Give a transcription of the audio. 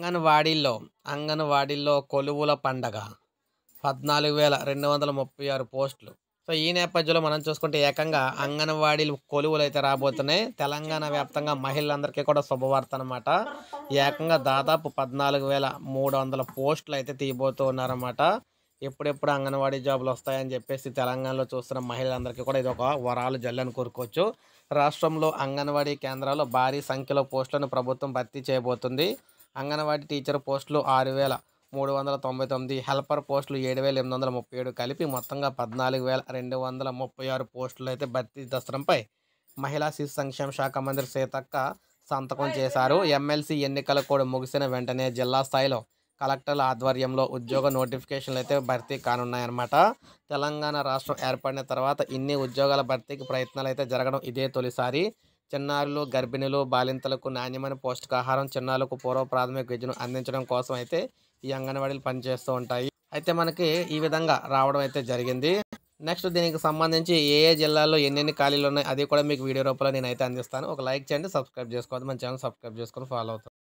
అంగన్వాడీల్లో అంగన్వాడీల్లో కొలువుల పండగ 14,236 పోస్టులు. సో, ఈ నేపథ్యంలో మనం చూసుకుంటే ఏకంగా అంగన్వాడీలు కొలువులైతే రాబోతున్నాయి. తెలంగాణ వ్యాప్తంగా మహిళలందరికీ కూడా శుభవార్త అనమాట. ఏకంగా దాదాపు 14,300 పోస్టులైతే తీయబోతూ ఉన్నారన్నమాట. ఎప్పుడెప్పుడు అంగన్వాడీ జాబులొస్తాయని జెప్పేసి తెలంగాణలో చూస్తున్న మహిళలందరికీ కూడా ఇదొక వరాలు జల్లని కోరుకోవచ్చు. రాష్ట్రంలో అంగన్వాడీ కేంద్రాల్లో భారీ సంఖ్యలో పోస్టులను ప్రభుత్వం భర్తీ చేయబోతుంది. అంగన్వాడీ టీచర్ పోస్టులు 6,399, హెల్పర్ పోస్టులు 7,837 కలిపి మొత్తంగా 14,236 పోస్టులైతే భర్తీ దస్త్రంపై మహిళా శిశు సంక్షేమ శాఖ మంత్రి సీతక్క సంతకం చేశారు. ఎమ్మెల్సీ ఎన్నికల కూడా ముగిసిన వెంటనే జిల్లా స్థాయిలో కలెక్టర్ల ఆధ్వర్యంలో ఉద్యోగ నోటిఫికేషన్లు అయితే భర్తీ కానున్నాయన్నమాట. తెలంగాణ రాష్ట్రం ఏర్పడిన తర్వాత ఇన్ని ఉద్యోగాల భర్తీకి ప్రయత్నాలు అయితే జరగడం ఇదే తొలిసారి. చిన్నారులు, గర్భిణులు, బాలింతలకు నాణ్యమైన పౌష్టికాహారం, చిన్నారులకు పూర్వ ప్రాథమిక విద్యను అందించడం కోసం అయితే ఈ అంగన్వాడీలు పనిచేస్తూ ఉంటాయి. అయితే మనకి ఈ విధంగా రావడం అయితే జరిగింది. నెక్స్ట్ దీనికి సంబంధించి ఏ ఏ జిల్లాల్లో ఎన్నెన్ని ఖాళీలు ఉన్నాయి అది కూడా మీకు వీడియో రూపంలో నేనైతే అందిస్తాను. ఒక లైక్ చేయండి, సబ్స్క్రైబ్ చేసుకోవద్దు. మన ఛానల్ సబ్స్క్రైబ్ చేసుకొని ఫాలో అవుతాను.